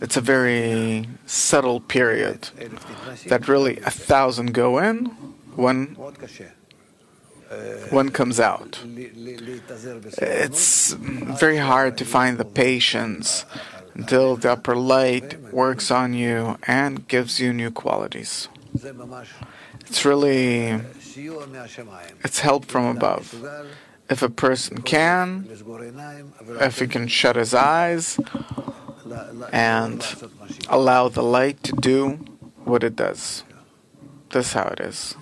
it's a very subtle period that really 1,000 go in, one comes out. It's very hard to find the patience until the upper light works on you and gives you new qualities. It's really, it's help from above. If a person can, if he can shut his eyes and allow the light to do what it does. That's how it is.